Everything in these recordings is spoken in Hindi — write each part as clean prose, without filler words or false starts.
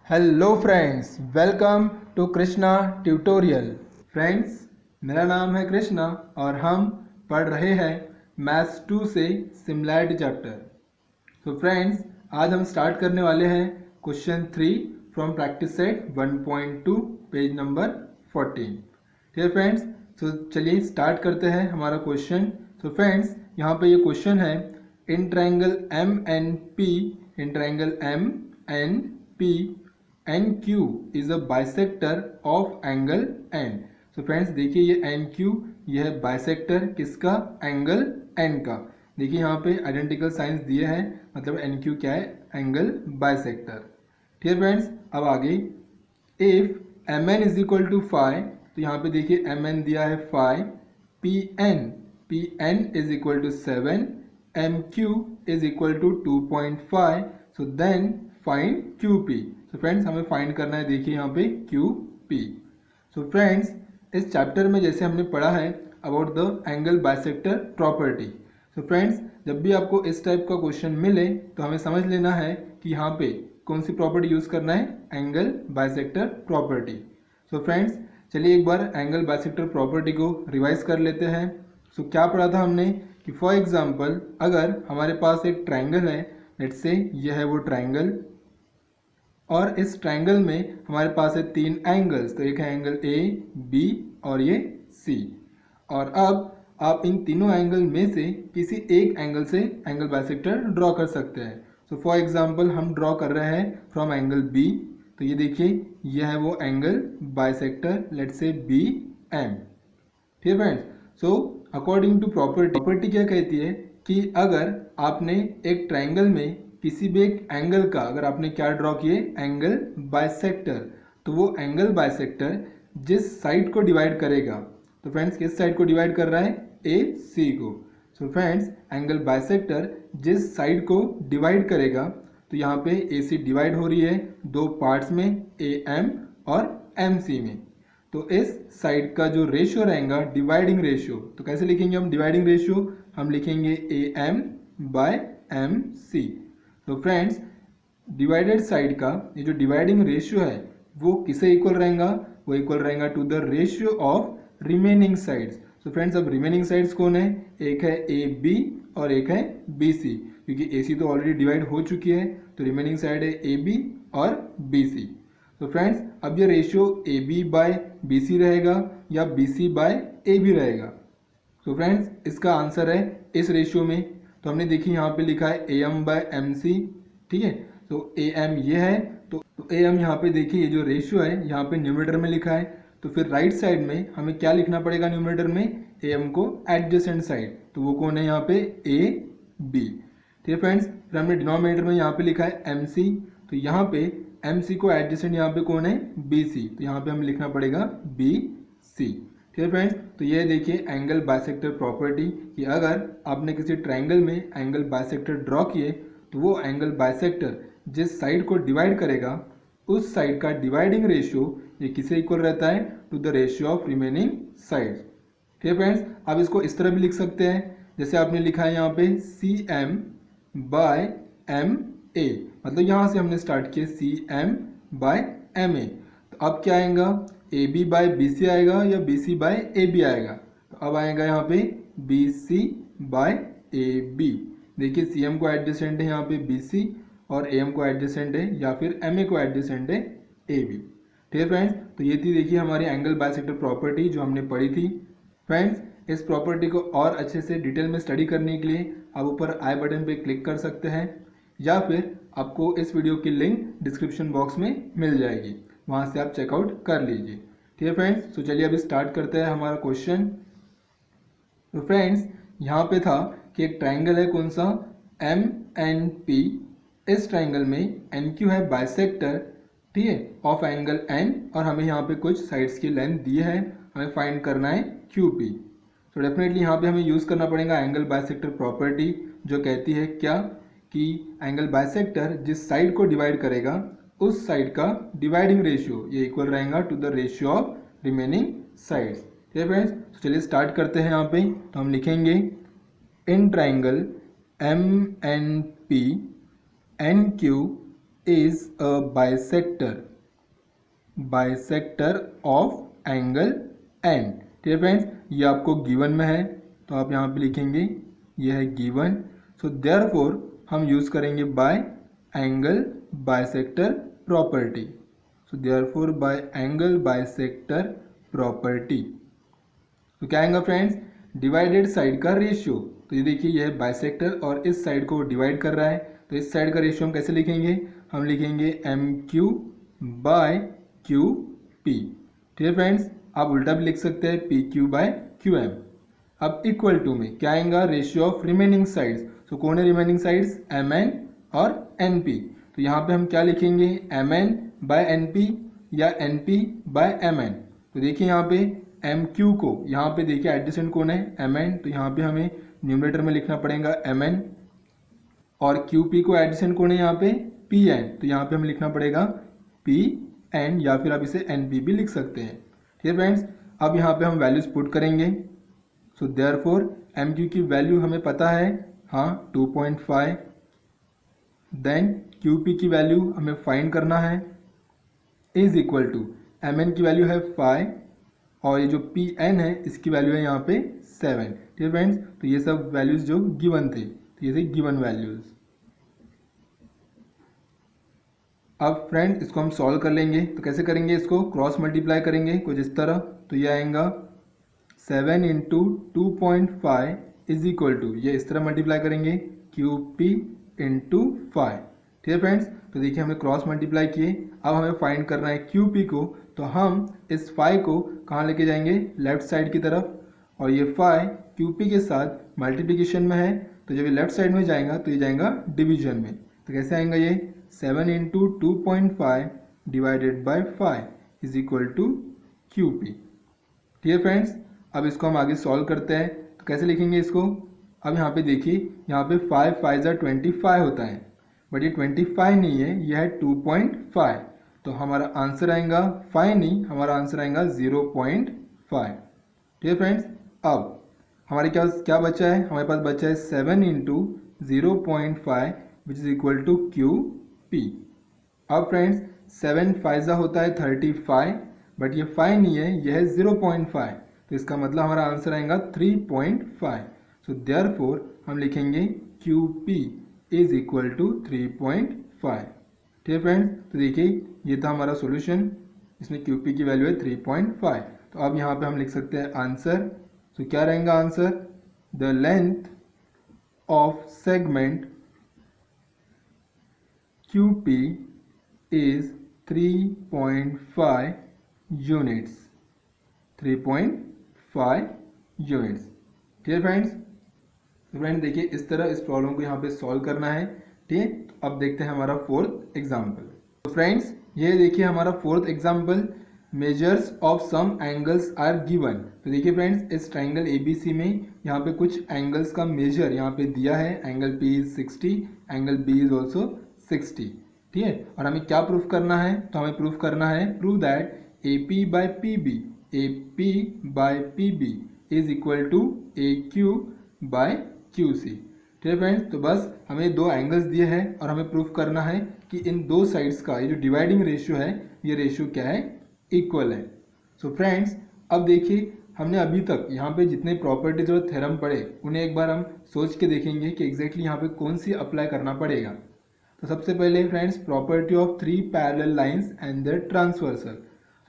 Hello friends, welcome to Krishna tutorial. Friends, मेरा नाम है कृष्णा और हम पढ़ रहे हैं मैथ्स 2 से सिमिलैरिटी चैप्टर। तो फ्रेंड्स, आज हम स्टार्ट करने वाले हैं question 3 from practice set 1.2 page number 14। ठीक है फ्रेंड्स, तो चलिए स्टार्ट करते हैं हमारा क्वेश्चन। तो फ्रेंड्स, यहाँ पे ये क्वेश्चन है in triangle M N P, in triangle M N P N Q is a bisector of angle N. So friends, देखिए ये एन क्यू, ये है बाइसेक्टर किसका? एंगल एन का। देखिए यहाँ पे आइडेंटिकल साइंस दिए हैं, मतलब एन क्यू क्या है? Angle bisector. ठीक है फ्रेंड्स, अब आगे if M N is equal to 5, तो यहाँ पे देखिए एम एन दिया है 5, P N is equal to 7, M Q is equal to 2.5, so then find Q P. So friends, हमें फाइंड करना है, देखिए यहाँ पे क्यू पी। सो फ्रेंड्स, इस चैप्टर में जैसे हमने पढ़ा है about the angle bisector property. So friends, जब भी आपको इस टाइप का क्वेश्चन मिले तो हमें समझ लेना है कि यहाँ पे कौन सी प्रॉपर्टी यूज़ करना है? Angle bisector property. So friends, चलिए एक बार एंगल बाइसेक्टर प्रॉपर्टी को रिवाइज कर लेते हैं। सो क्या पढ़ा था हमने कि फॉर एग्जाम्पल अगर हमारे पास एक ट्राइंगल है, लेट्स से यह है वो ट्राइंगल, और इस ट्राइंगल में हमारे पास है 3 एंगल्स। तो एक है एंगल ए, बी और ये सी। और अब आप इन तीनों एंगल में से किसी एक एंगल से एंगल बाइसेक्टर ड्रॉ कर सकते हैं। सो फॉर एग्जांपल हम ड्रॉ कर रहे हैं फ्रॉम एंगल बी। तो ये देखिए, यह है वो angle bisector, let's say B M. ठीक है friends, so according to property क्या कहती है कि अगर आपने एक ट्राइंगल में किसी भी एक एंगल का अगर आपने क्या ड्रॉ किए? एंगल बाइसेक्टर, तो वो एंगल बाइसेक्टर जिस साइड को डिवाइड करेगा, तो फ्रेंड्स किस साइड को डिवाइड कर रहा है? ए सी को। सो फ्रेंड्स, एंगल बाइसेक्टर जिस साइड को डिवाइड करेगा, तो यहाँ पे ए सी डिवाइड हो रही है दो पार्ट्स में, ए एम और एम सी में। तो इस साइड का जो रेशियो रहेगा डिवाइडिंग रेशियो, तो कैसे लिखेंगे हम डिवाइडिंग रेशियो? हम लिखेंगे A M by M C. तो फ्रेंड्स, डिवाइडेड साइड का ये जो डिवाइडिंग रेशियो है वो किसे इक्वल रहेगा? वो इक्वल रहेगा to the ratio of remaining sides. So friends, अब रिमेनिंग साइड्स कौन है? एक है ए बी और एक है बी सी, क्योंकि ए सी तो ऑलरेडी डिवाइड हो चुकी है, तो रिमेनिंग साइड है ए बी और बी सी। तो फ्रेंड्स, अब ये ratio A B by B C रहेगा या B C by A B रहेगा? तो फ्रेंड्स, इसका आंसर है इस रेशियो में। तो हमने देखी यहाँ पे लिखा है A M by M C. ठीक है, तो ए एम ये है, तो ए एम यहाँ पे देखिए ये जो रेशियो है यहाँ पे न्यूमरेटर में लिखा है। तो फिर राइट साइड में हमें क्या लिखना पड़ेगा न्यूमरेटर में? ए एम को एडजेसेंट साइड, तो वो कौन है यहाँ पे? A B. ठीक है फ्रेंड्स, फिर हमने डिनोमिनेटर में यहाँ पे लिखा है एम सी, तो यहाँ पे एम सी को एडजेसेंट यहाँ पे कौन है? बी सी, तो यहाँ पे हमें लिखना पड़ेगा बी सी। ठीक है फ्रेंड्स, तो ये देखिए एंगल बाइसेक्टर प्रॉपर्टी कि अगर आपने किसी ट्राइंगल में एंगल बाइसेक्टर ड्रॉ किए, तो वो एंगल बाइसेक्टर जिस साइड को डिवाइड करेगा उस साइड का डिवाइडिंग रेशियो ये किसे इक्वल रहता है? To the ratio of remaining sides. ठीक है फ्रेंड्स, आप इसको इस तरह भी लिख सकते हैं, जैसे आपने लिखा है यहाँ पे C M by M A, मतलब यहाँ से हमने स्टार्ट किया C M by M A. तो अब क्या आएगा? A B by B C आएगा या B C by A B आएगा? तो अब आएगा यहाँ पे B C by A B. देखिए सी एम को एडजेसेंट है यहाँ पे बी सी और ए एम को एडजेसेंट है या फिर एम ए को एडजेसेंट है ए बी। ठीक है फ्रेंड्स, तो ये थी देखिए हमारी एंगल बाइसेक्टर प्रॉपर्टी जो हमने पढ़ी थी। फ्रेंड्स, इस प्रॉपर्टी को और अच्छे से डिटेल में स्टडी करने के लिए आप ऊपर आई बटन पे क्लिक कर सकते हैं या फिर आपको इस वीडियो की लिंक डिस्क्रिप्शन बॉक्स में मिल जाएगी, वहाँ से आप चेकआउट कर लीजिए। ठीक है फ्रेंड्स, तो चलिए अभी स्टार्ट करते हैं हमारा क्वेश्चन। तो फ्रेंड्स, यहाँ पे था कि एक ट्राइंगल है कौन सा? M N P. इस ट्राइंगल में एन क्यू है बाइसेक्टर, ठीक है, ऑफ एंगल एन, और हमें यहाँ पे कुछ साइड्स की लेंथ दी है, हमें फाइंड करना है क्यू पी। तो डेफिनेटली यहाँ पे हमें यूज़ करना पड़ेगा एंगल बाइसेक्टर प्रॉपर्टी, जो कहती है क्या कि एंगल बाइसेक्टर जिस साइड को डिवाइड करेगा उस साइड का डिवाइडिंग रेशियो ये इक्वल रहेगा to the ratio of remaining sides. ठीक है फ्रेंड्स, तो चलिए स्टार्ट करते हैं। यहाँ पे तो हम लिखेंगे in triangle M N P N Q is a bisector of angle N. ठीक है फ्रेंड्स, ये आपको गिवन में है तो आप यहाँ पे लिखेंगे ये है गिवन। सो देयरफॉर हम यूज़ करेंगे बाय एंगल बाइसेक्टर प्रॉपर्टी। सो therefore bye angle bisector property तो क्या आएगा फ्रेंड्स, डिवाइडेड साइड का रेशियो। तो ये देखिए ये है बाइसेक्टर और इस साइड को डिवाइड कर रहा है, तो इस साइड का रेशियो हम कैसे लिखेंगे, हम लिखेंगे M Q by Q P. ठीक है फ्रेंड्स, आप उल्टा भी लिख सकते हैं P Q by Q M. अब इक्वल टू में क्या आएगा, रेशियो ऑफ रिमेनिंग साइड्स। तो कौन है रिमेनिंग साइड्स, एम एन और एन पी। तो यहाँ पे हम क्या लिखेंगे, M N by N P या N P by M N. तो देखिए यहाँ पे एम क्यू को यहाँ पे देखिए एडजेसेंट कौन है, एम एन, तो यहाँ पे हमें न्यूमरेटर में लिखना पड़ेगा एम एन, और क्यू पी को एडजेसेंट कौन है यहाँ पे, पी एन, तो यहाँ पे हमें लिखना पड़ेगा पी एन या फिर आप इसे एन पी भी लिख सकते हैं। ठीक है फ्रेंड्स, अब यहाँ पे हम वैल्यूज पुट करेंगे। सो देयरफॉर एम क्यू की वैल्यू हमें पता है, हाँ 2.5। देन क्यू पी की वैल्यू हमें फाइंड करना है, is equal to M N की वैल्यू है 5 और ये जो पी एन है इसकी वैल्यू है यहाँ पे 7। ठीक है फ्रेंड्स, तो ये सब वैल्यूज जो गिवन थे, तो ये थे गिवन वैल्यूज। अब फ्रेंड्स इसको हम सॉल्व कर लेंगे, तो कैसे करेंगे, इसको क्रॉस मल्टीप्लाई करेंगे कुछ इस तरह। तो ये आएगा 7 इंटू 2.5 इज इक्वल टू, ये इस तरह मल्टीप्लाई करेंगे क्यू पी इंटू 5। ठीक है फ्रेंड्स, तो देखिए हमने क्रॉस मल्टीप्लाई किए। अब हमें फाइंड करना है क्यू पी को, तो हम इस 5 को कहाँ लेके जाएंगे, लेफ्ट साइड की तरफ, और ये 5 क्यू पी के साथ मल्टीप्लिकेशन में है, तो जब ये लेफ्ट साइड में जाएगा तो ये जाएगा डिवीजन में। तो कैसे आएगा ये 7 into 2.5 divided by 5 is equal to Q P. ठीक है फ्रेंड्स, अब इसको हम आगे सॉल्व करते हैं, तो कैसे लिखेंगे इसको। अब यहाँ पे देखिए, यहाँ पे 5 5 25 होता है, बट ये 25 नहीं है, यह है 2.5, तो हमारा आंसर आएगा 5 नहीं, हमारा आंसर आएगा 0.5। ठीक है फ्रेंड्स, अब हमारे क्या बचा है, हमारे पास बचा है 7 into 0.5 which is equal to Q P. अब फ्रेंड्स 7 5 होता है 35, बट ये 5 नहीं है, यह है 0.5, तो इसका मतलब हमारा आंसर आएगा 3.5। सो देयरफॉर हम लिखेंगे Q P is equal to 3.5। ठीक है फ्रेंड्स, तो देखिए ये था हमारा सॉल्यूशन, इसमें क्यू पी की वैल्यू है 3.5। तो अब यहाँ पे हम लिख सकते हैं आंसर। तो क्या रहेगा answer, the length of segment Q P is 3.5 units. 3.5 units. ठीक है फ्रेंड्स, तो फ्रेंड्स देखिए इस तरह इस प्रॉब्लम को यहाँ पे सॉल्व करना है। ठीक है, तो अब देखते हैं हमारा फोर्थ एग्जाम्पल। तो फ्रेंड्स ये देखिए हमारा fourth example, measures of some angles are given. तो देखिए फ्रेंड्स इस ट्राइंगल ABC में यहाँ पे कुछ एंगल्स का मेजर यहाँ पे दिया है, angle P is 60, angle B is also 60। ठीक है, और हमें क्या प्रूफ करना है, तो हमें प्रूफ करना है, prove that AP by PB is equal to AQ by QC। ठीक है फ्रेंड्स, तो बस हमें दो एंगल्स दिए हैं और हमें प्रूफ करना है कि इन दो साइड्स का ये जो डिवाइडिंग रेशियो है, ये रेशियो क्या है, इक्वल है। सो फ्रेंड्स अब देखिए हमने अभी तक यहाँ पे जितने प्रॉपर्टीज और थ्योरम पढ़े उन्हें एक बार हम सोच के देखेंगे कि एग्जैक्टली यहाँ पे कौन सी अप्लाई करना पड़ेगा। तो सबसे पहले friends property of 3 parallel lines and their transversal.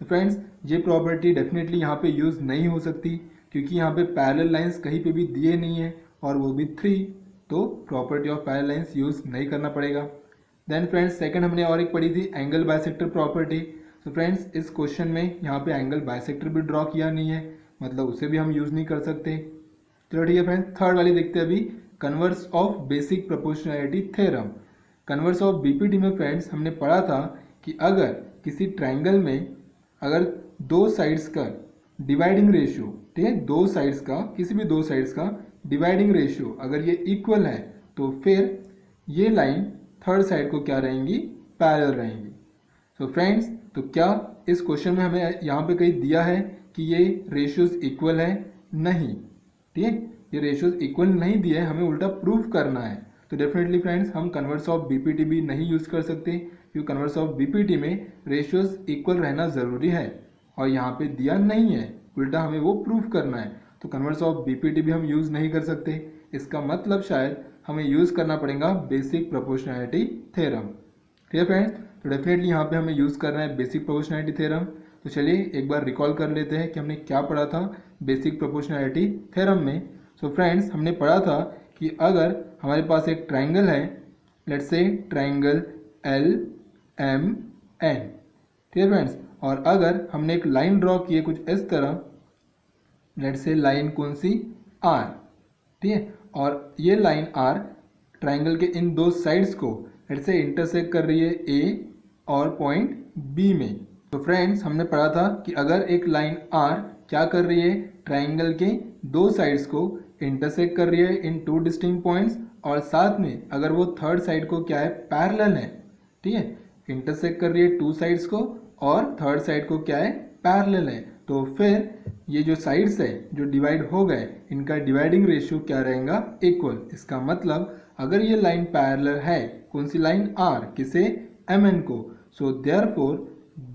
तो फ्रेंड्स ये प्रॉपर्टी डेफिनेटली यहाँ पे यूज़ नहीं हो सकती क्योंकि यहाँ पे पैरेलल लाइंस कहीं पे भी दिए नहीं है और वो भी 3, तो property of parallel lines use नहीं करना पड़ेगा। देन फ्रेंड्स सेकंड हमने और एक पढ़ी थी एंगल बाइसेक्टर प्रॉपर्टी। तो फ्रेंड्स इस क्वेश्चन में यहाँ पे एंगल बाइसेक्टर भी ड्रॉ किया नहीं है, मतलब उसे भी हम यूज़ नहीं कर सकते। चलो ठीक है फ्रेंड्स, थर्ड वाली देखते हैं अभी, converse of basic proportionality theorem. Converse of BPT में फ्रेंड्स हमने पढ़ा था कि अगर किसी ट्राइंगल में अगर दो साइड्स का डिवाइडिंग रेशियो, ठीक है, दो साइड्स का किसी भी दो साइड्स का डिवाइडिंग रेशियो अगर ये इक्वल है तो फिर ये लाइन थर्ड साइड को क्या रहेंगी, पैरेलल रहेंगी। सो फ्रेंड्स तो क्या इस क्वेश्चन में हमें यहाँ पे कहीं दिया है कि ये रेशियोज इक्वल है, नहीं, ठीक है, ये रेशियोज इक्वल नहीं दिए, हमें उल्टा प्रूफ करना है। तो डेफिनेटली फ्रेंड्स हम कन्वर्स ऑफ बीपीटी भी नहीं यूज़ कर सकते, क्योंकि कन्वर्स ऑफ बीपीटी में रेशियोज इक्वल रहना ज़रूरी है और यहाँ पे दिया नहीं है, उल्टा हमें वो प्रूफ करना है। तो कन्वर्स ऑफ बीपीटी भी हम यूज़ नहीं कर सकते। इसका मतलब शायद हमें यूज़ करना पड़ेगा बेसिक प्रोपोर्शनैलिटी थ्योरम। ठीक है फ्रेंड्स, तो डेफिनेटली यहाँ पे हमें यूज़ करना है बेसिक प्रोपोर्शनैलिटी थ्योरम। तो चलिए एक बार रिकॉल कर लेते हैं कि हमने क्या पढ़ा था बेसिक प्रोपोर्शनैलिटी थ्योरम में। सो फ्रेंड्स, हमने पढ़ा था कि अगर हमारे पास एक ट्राइंगल है, let's say triangle L M N, ठीक है फ्रेंड्स, और अगर हमने एक लाइन ड्रॉ की है कुछ इस तरह, लेट्स से लाइन कौन सी आर, ठीक है, और ये लाइन आर ट्राइंगल के इन दो साइड्स को लेट्स से इंटरसेक्ट कर रही है ए और पॉइंट बी में। तो फ्रेंड्स, हमने पढ़ा था कि अगर एक लाइन आर क्या कर रही है, ट्राइंगल के दो साइड्स को इंटरसेक्ट कर रही है इन टू डिस्टिंक्ट पॉइंट्स, और साथ में अगर वो थर्ड साइड को क्या है, पैरेलल है, ठीक है, इंटरसेक्ट कर रही है टू साइड्स को और थर्ड साइड को क्या है, पैरेलल है, तो फिर ये जो साइड्स है जो डिवाइड हो गए, इनका डिवाइडिंग रेशियो क्या रहेगा, इक्वल। इसका मतलब अगर ये लाइन पैरेलल है, कौन सी लाइन, आर, किसे, एम एन को, सो देयरफॉर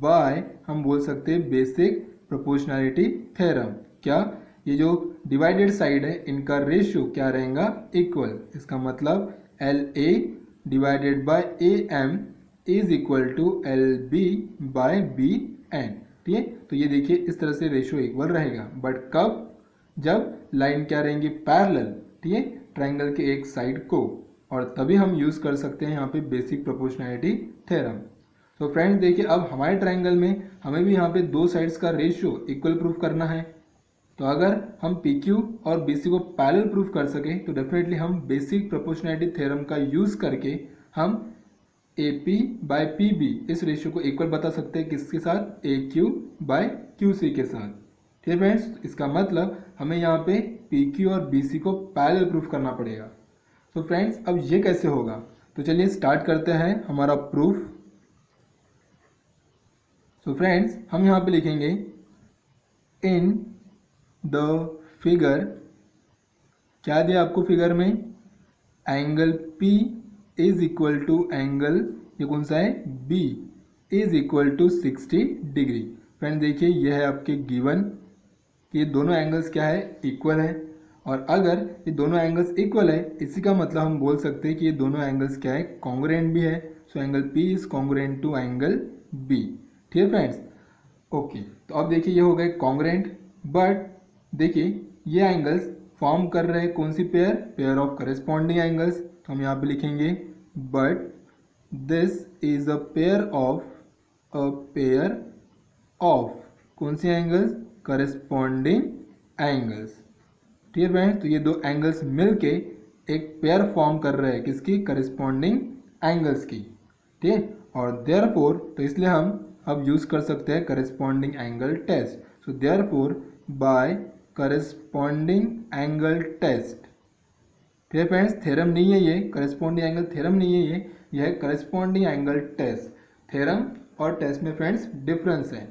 बाय हम बोल सकते हैं बेसिक प्रोपोर्शनैलिटी थ्योरम, क्या, ये जो डिवाइडेड साइड है इनका रेशियो क्या रहेगा, इक्वल। इसका मतलब L A divided by A M is equal to L B by B N, ठीक है। तो ये देखिए इस तरह से रेशियो इक्वल रहेगा, बट कब, जब लाइन क्या रहेंगी, पैरेलल, ठीक है, ट्राइंगल के एक साइड को, और तभी हम यूज़ कर सकते हैं यहाँ पे बेसिक प्रोपोर्शनैलिटी थ्योरम। तो फ्रेंड्स देखिए, अब हमारे ट्राइंगल में हमें भी यहाँ पे दो साइड्स का रेशियो इक्वल प्रूफ करना है। तो अगर हम पी क्यू और बी सी को पैरेलल प्रूफ कर सकें तो डेफिनेटली हम बेसिक प्रोपोर्शनैलिटी थ्योरम का यूज़ करके हम A P by P B इस रेशियो को इक्वल बता सकते हैं, किसके साथ, A Q by Q C के साथ, ठीक है फ्रेंड्स। इसका मतलब हमें यहाँ पे पी क्यू और बी सी को पैरेलल प्रूफ करना पड़ेगा। तो फ्रेंड्स, अब ये कैसे होगा, तो चलिए स्टार्ट करते हैं हमारा प्रूफ। तो फ्रेंड्स, हम यहाँ पे लिखेंगे इन द फिगर, क्या दिया आपको फिगर में, angle P is equal to angle, ये कौन सा है, B is equal to 60 degree. Friends देखिए, यह है आपके गिवन कि ये दोनों एंगल्स क्या है, इक्वल है, और अगर ये दोनों एंगल्स इक्वल है, इसी का मतलब हम बोल सकते हैं कि ये दोनों एंगल्स क्या है, कॉन्ग्रुएंट भी है। So angle P is congruent to angle B, ठीक है फ्रेंड्स। ओके, तो अब देखिए ये हो गए कॉन्ग्रुएंट, बट देखिए ये एंगल्स फॉर्म कर रहे हैं कौन सी pair, pair of corresponding angles. तो हम यहाँ पे लिखेंगे but this is a pair of कौन सी एंगल्स, करेस्पॉन्डिंग एंगल्स, ठीक है फ्रेंड्स। तो ये दो एंगल्स मिलके एक पेयर फॉर्म कर रहे हैं, किसकी, करेस्पॉन्डिंग एंगल्स की, ठीक है। और देयरफॉर, तो इसलिए हम अब यूज़ कर सकते हैं corresponding angle test. So therefore by corresponding angle test, ठीक है फ्रेंड्स, थ्योरम नहीं है ये, करेस्पॉन्डिंग एंगल थ्योरम नहीं है ये, यह है करेस्पॉन्डिंग एंगल टेस्ट। थ्योरम और टेस्ट में फ्रेंड्स डिफरेंस है,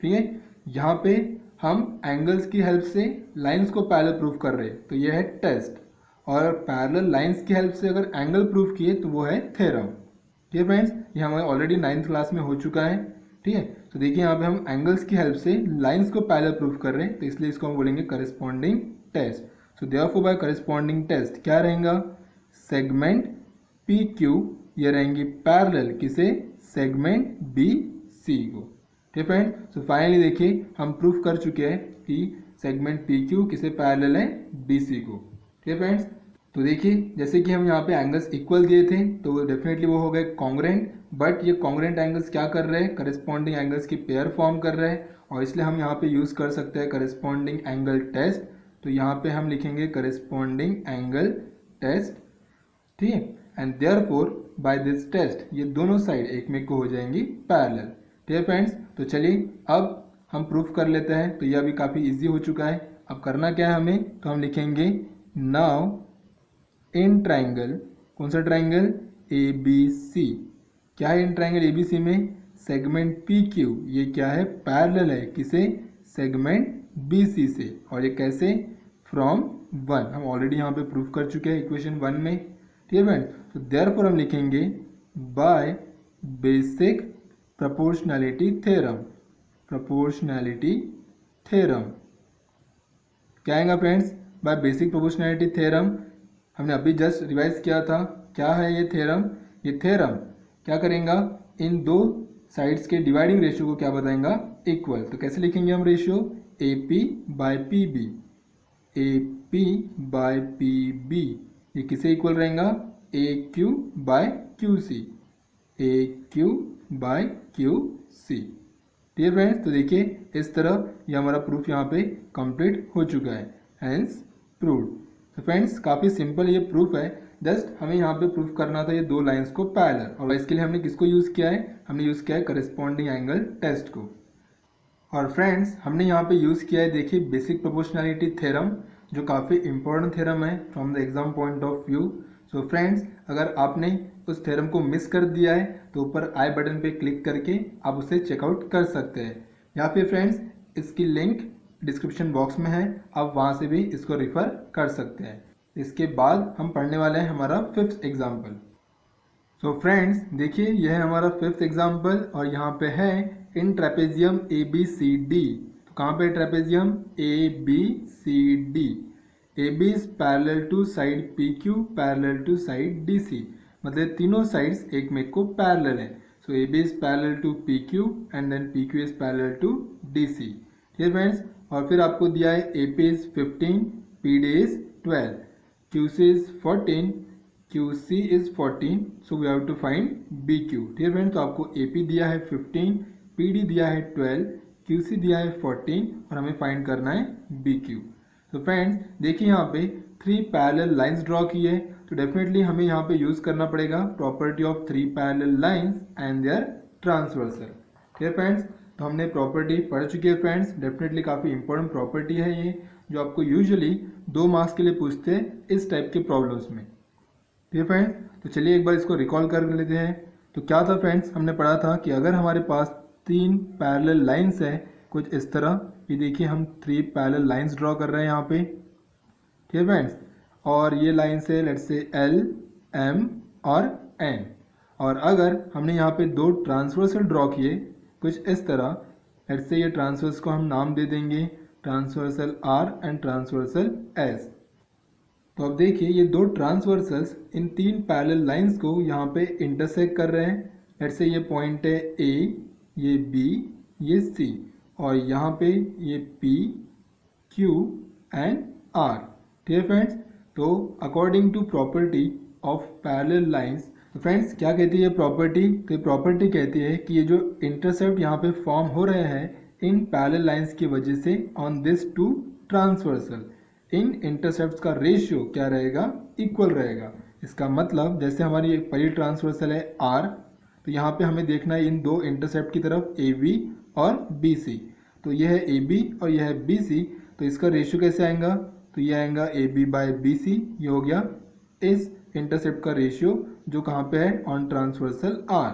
ठीक है। यहाँ पे हम एंगल्स की हेल्प से लाइंस को पैरेलल प्रूफ कर रहे हैं, तो यह है टेस्ट, और पैरेलल लाइंस की हेल्प से अगर एंगल प्रूफ किए तो वो है थ्योरम, ठीक है फ्रेंड्स। ये हमारे ऑलरेडी 9th क्लास में हो चुका है, ठीक है। तो देखिए यहाँ पे हम एंगल्स की हेल्प से लाइंस को पैरेलल प्रूफ कर रहे हैं, तो इसलिए इसको हम बोलेंगे corresponding test. So therefore by corresponding test क्या रहेगा, सेगमेंट पी क्यू ये रहेंगी पैरेलल किसे, सेगमेंट बी सी को, ठीक है फ्रेंड। सो फाइनली देखिए हम प्रूफ कर चुके हैं कि सेगमेंट पी क्यू किसे पैरेलल है, बी सी को, ठीक है फ्रेंड्स। तो देखिए जैसे कि हम यहाँ पे एंगल्स इक्वल दिए थे तो डेफिनेटली वो हो गए कॉन्ग्रुएंट, बट ये कॉन्ग्रुएंट एंगल्स क्या कर रहे हैं, करेस्पॉन्डिंग एंगल्स की पेयर फॉर्म कर रहे हैं, और इसलिए हम यहाँ पे यूज़ कर सकते हैं करेस्पॉन्डिंग एंगल टेस्ट। तो यहाँ पे हम लिखेंगे करेस्पॉन्डिंग एंगल टेस्ट, ठीक है, and therefore by this test ये दोनों साइड एक में को हो जाएंगी पैरेलल, ठीक है फ्रेंड्स। तो चलिए अब हम प्रूफ कर लेते हैं, तो यह अभी काफ़ी ईजी हो चुका है। अब करना क्या है हमें, तो हम लिखेंगे नाउ इन ट्राइंगल, कौन सा ट्राइंगल, ए बी सी, क्या है इन ट्राइंगल ए बी सी में, सेगमेंट पी क्यू ये क्या है, पैरेलल है किसे, सेगमेंट बी सी से, और ये कैसे, फ्रॉम 1, हम ऑलरेडी यहाँ पे प्रूफ कर चुके हैं इक्वेशन 1 में, ठीक है फ्रेंड्स। तो देयरफॉर हम लिखेंगे by basic proportionality theorem. Proportionality theorem क्या आएगा friends? By basic proportionality theorem हमने अभी जस्ट रिवाइज किया था। क्या है ये थ्योरम? ये थ्योरम क्या करेगा? इन दो साइड्स के डिवाइडिंग रेशियो को क्या बताएगा? इक्वल। तो कैसे लिखेंगे हम ratio? A P by P B. A P by P B ये किसे इक्वल रहेगा? A Q by Q C. A Q by Q C. ठीक है फ्रेंड्स। तो देखिए इस तरह ये हमारा प्रूफ यहाँ पे कंप्लीट हो चुका है, हैंस प्रूव्ड। तो फ्रेंड्स काफ़ी सिंपल ये प्रूफ है। जस्ट हमें यहाँ पे प्रूफ करना था ये दो लाइंस को पैरेलल, और इसके लिए हमने किसको यूज़ किया है? हमने यूज़ किया है करस्पॉन्डिंग एंगल टेस्ट को। और फ्रेंड्स हमने यहाँ पे यूज़ किया है, देखिए, बेसिक प्रोपोर्शनैलिटी थ्योरम, जो काफ़ी इंपॉर्टेंट थ्योरम है from the exam point of view. So friends अगर आपने उस थ्योरम को मिस कर दिया है तो ऊपर आई बटन पे क्लिक करके आप उसे चेकआउट कर सकते हैं, या फिर फ्रेंड्स इसकी लिंक डिस्क्रिप्शन बॉक्स में है, आप वहाँ से भी इसको रिफ़र कर सकते हैं। इसके बाद हम पढ़ने वाले हैं हमारा फिफ्थ एग्जाम्पल। सो फ्रेंड्स देखिए यह है हमारा फिफ्थ एग्जाम्पल, और यहाँ पे है in trapezium A B C D. तो कहाँ पे trapezium? A B C D. A B is parallel to side P Q parallel to side D C, मतलब तीनों साइड्स एक में को पैरेलल है। So A B is parallel to P Q and then P Q is parallel to D C. ठीक है फ्रेंड्स। और फिर आपको दिया है A P is 15, P D is 12, Q C is 14, Q C is 14, so we have to find B Q. ठीक है फ्रेंड्स। तो आपको ए पी दिया है 15, पी डी दिया है 12, क्यू सी दिया है 14, और हमें फाइंड करना है बी क्यू। तो फ्रेंड्स देखिए यहाँ पे 3 पैरेलल लाइंस ड्रॉ की है, तो डेफिनेटली हमें यहाँ पे यूज़ करना पड़ेगा property of 3 parallel lines and their transversal. ठीक है फ्रेंड्स। तो हमने प्रॉपर्टी पढ़ चुकी है फ्रेंड्स, डेफिनेटली काफ़ी इंपॉर्टेंट प्रॉपर्टी है ये, जो आपको यूजुअली 2 मार्क्स के लिए पूछते हैं इस टाइप के प्रॉब्लम्स में। ठीक है फ्रेंड्स। तो चलिए एक बार इसको रिकॉल कर लेते हैं। तो क्या था फ्रेंड्स? हमने पढ़ा था कि अगर हमारे पास 3 पैरेलल लाइंस है कुछ इस तरह, ये देखिए हम 3 पैरेलल लाइंस ड्रॉ कर रहे हैं यहाँ पे। ठीक है फ्रेंड्स। और ये लाइंस है लेट्स से एल, एम और एन। और अगर हमने यहाँ पे 2 ट्रांसवर्सल ड्रॉ किए कुछ इस तरह, लेट्स से ये ट्रांसवर्स को हम नाम दे देंगे transversal R and transversal S. तो अब देखिए ये 2 ट्रांसवर्सल्स इन 3 पैरेलल लाइंस को यहाँ पे इंटरसेक्ट कर रहे हैं। लेट्स से ये पॉइंट है ए, ये बी, ये सी, और यहाँ पे ये पी, क्यू एंड आर। ठीक है फ्रेंड्स। तो according to property of parallel lines, तो फ्रेंड्स क्या कहती है ये प्रॉपर्टी? तो ये प्रॉपर्टी कहती है कि ये जो इंटरसेप्ट यहाँ पे फॉर्म हो रहे हैं इन पैरेलल लाइंस की वजह से on this 2 transversal, in intercepts का रेशियो क्या रहेगा? इक्वल रहेगा। इसका मतलब जैसे हमारी एक पहली ट्रांसवर्सल है आर, तो यहाँ पे हमें देखना है इन 2 इंटरसेप्ट की तरफ ए बी और बी सी। तो यह है ए बी और यह है बी सी, तो इसका रेशियो कैसे आएगा? तो ये आएगा A B by B C, ये हो गया इस इंटरसेप्ट का रेशियो जो कहाँ पे है? On transversal R.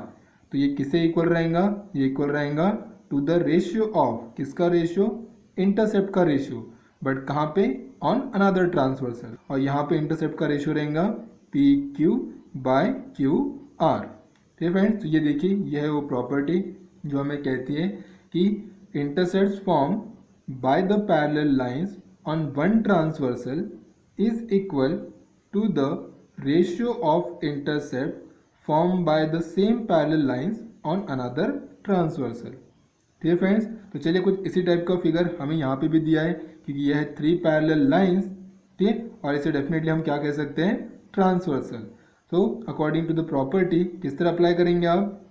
तो ये किससे इक्वल रहेगा? ये इक्वल रहेगा टू द रेशियो ऑफ, किसका रेशियो? इंटरसेप्ट का रेशियो, बट कहाँ पे? On another transversal. और यहाँ पे इंटरसेप्ट का रेशियो रहेगा P Q by Q R. ठीक है फ्रेंड्स। तो ये देखिए यह है वो प्रॉपर्टी जो हमें कहती है कि intercepts form by the parallel lines on one transversal is equal to the ratio of intercept formed by the same parallel lines on another transversal। ठीक है फ्रेंड्स। तो चलिए कुछ इसी टाइप का फिगर हमें यहाँ पे भी दिया है, क्योंकि यह है 3 पैरेलल लाइंस। ठीक, और इसे डेफिनेटली हम क्या कह सकते हैं? ट्रांसवर्सल। तो अकॉर्डिंग टू द प्रॉपर्टी किस तरह अप्लाई करेंगे आप?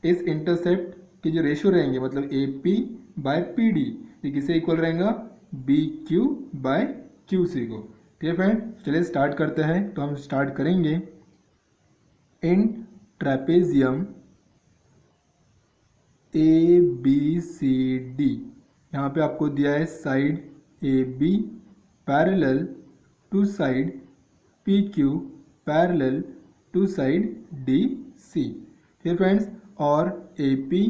इस इंटरसेप्ट के जो रेशियो रहेंगे, मतलब A P by P D, ये किसे इक्वल रहेगा? B Q by Q C को। ठीक है फ्रेंड। चलिए स्टार्ट करते हैं। तो हम स्टार्ट करेंगे in trapezium A B C D. यहाँ पे आपको दिया है side A B parallel to side P Q parallel to side D C. ठीक है फ्रेंड्स। और A P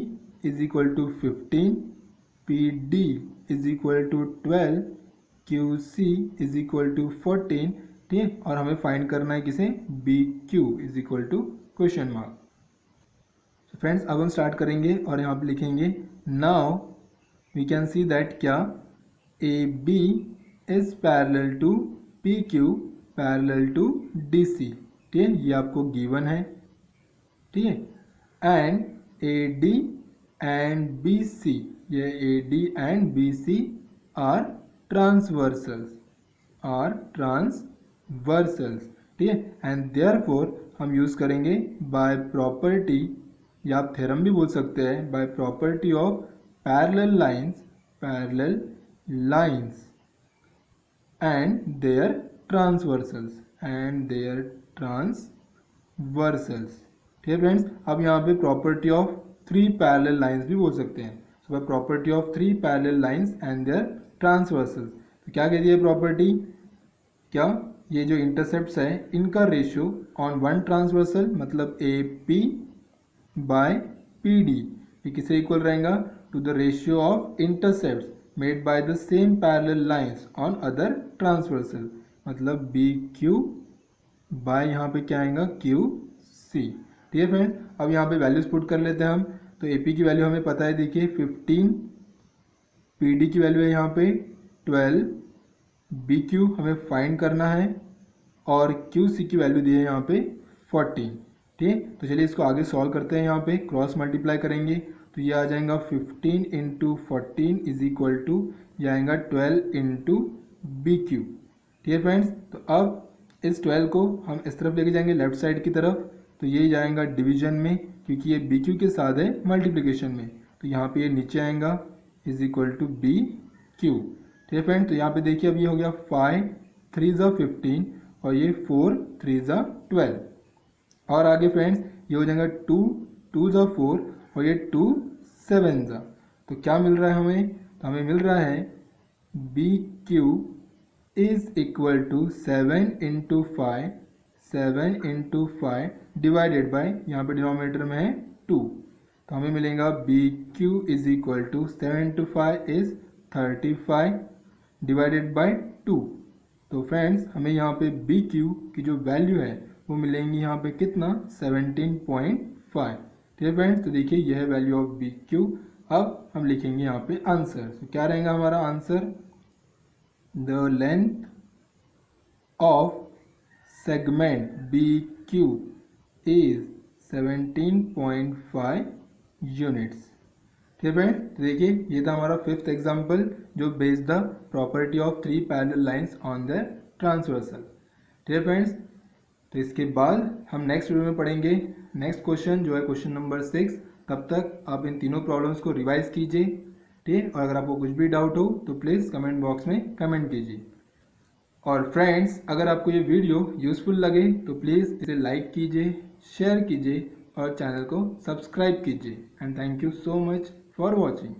is equal to 15, P D is equal to 12, QC is equal to 14, ठीक है, और हमें फाइंड करना है किसे, B Q is equal to question mark. Friends अब हम स्टार्ट करेंगे और यहाँ पे लिखेंगे now we can see that क्या A B is parallel to P Q parallel to D C. ठीक है, ये आपको गिवन है। ठीक है, and A D and B C, ये A D and B C are transversals, ठीक है, एंड देयरफॉर हम यूज़ करेंगे बाय प्रॉपर्टी, या आप थ्योरम भी बोल सकते हैं, by property of parallel lines and their transversals ठीक है फ्रेंड्स। अब यहाँ पे प्रॉपर्टी ऑफ 3 पैरेलल लाइंस भी बोल सकते हैं, so by property of 3 parallel lines and their transversals. तो क्या कहती है प्रॉपर्टी, क्या ये जो इंटरसेप्ट्स है इनका रेशियो ऑन वन ट्रांसवर्सल मतलब A P by P D, ये किसे इक्वल रहेगा, to the ratio of intercepts made by the same parallel lines on other transversal, मतलब बी क्यू बाय यहाँ पे क्या आएगा क्यू सी। ठीक है फ्रेंड्स, अब यहाँ पे वैल्यूज पुट कर लेते हैं हम। तो ए पी की वैल्यू हमें पता है, देखिए 15, पी डी की वैल्यू है यहाँ पे 12, बी क्यू हमें फाइंड करना है और क्यू सी की वैल्यू दी है यहाँ पे 14। ठीक है, तो चलिए इसको आगे सॉल्व करते हैं। यहाँ पे क्रॉस मल्टीप्लाई करेंगे तो ये आ जाएगा 15 इंटू 14 इज इक्वल टू ये आएगा 12 इंटू बी क्यू। ठीक है फ्रेंड्स, तो अब इस 12 को हम इस तरफ लेके जाएंगे लेफ्ट साइड की तरफ, तो ये जाएगा डिवीजन में, क्योंकि ये बी क्यू के साथ है मल्टीप्लिकेशन में, तो यहाँ पे ये नीचे आएगा is equal to B Q. ठीक है फ्रेंड, तो यहाँ पे देखिए अब ये हो गया 5 3 ज़ा 15 और ये 4 3 ज़ा 12, और आगे फ्रेंड्स ये हो जाएगा 2 2 ज़ा 4 और ये 2 7 ज़ा। तो क्या मिल रहा है हमें, तो हमें मिल रहा है B Q is equal to 7 into 5 divided by, यहाँ पे डिनोमिनेटर में है 2, तो हमें मिलेगा B Q is equal to 7 into 5 is 35 divided by 2। तो फ्रेंड्स हमें यहाँ पे बी क्यू की जो वैल्यू है वो मिलेंगी यहाँ पे कितना, 17.5। ठीक है फ्रेंड्स, तो देखिए यह है वैल्यू ऑफ बी क्यू। अब हम लिखेंगे यहाँ पे आंसर, तो क्या रहेगा हमारा answer, the length of segment B Q is 17.5 units. ठीक है फ्रेंड्स, तो देखिए ये था हमारा 5th एग्जाम्पल जो based the property of 3 parallel lines on the transversal. ठीक है फ्रेंड्स, तो इसके बाद हम नेक्स्ट वीडियो में पढ़ेंगे नेक्स्ट क्वेश्चन जो है क्वेश्चन नंबर 6। तब तक आप इन तीनों प्रॉब्लम्स को रिवाइज कीजिए। ठीक है, और अगर आपको कुछ भी डाउट हो तो प्लीज़ कमेंट बॉक्स में कमेंट कीजिए। और फ्रेंड्स अगर आपको ये वीडियो यूज़फुल लगे तो प्लीज़ इसे लाइक कीजिए, शेयर कीजिए और चैनल को सब्सक्राइब कीजिए। And thank you so much for watching.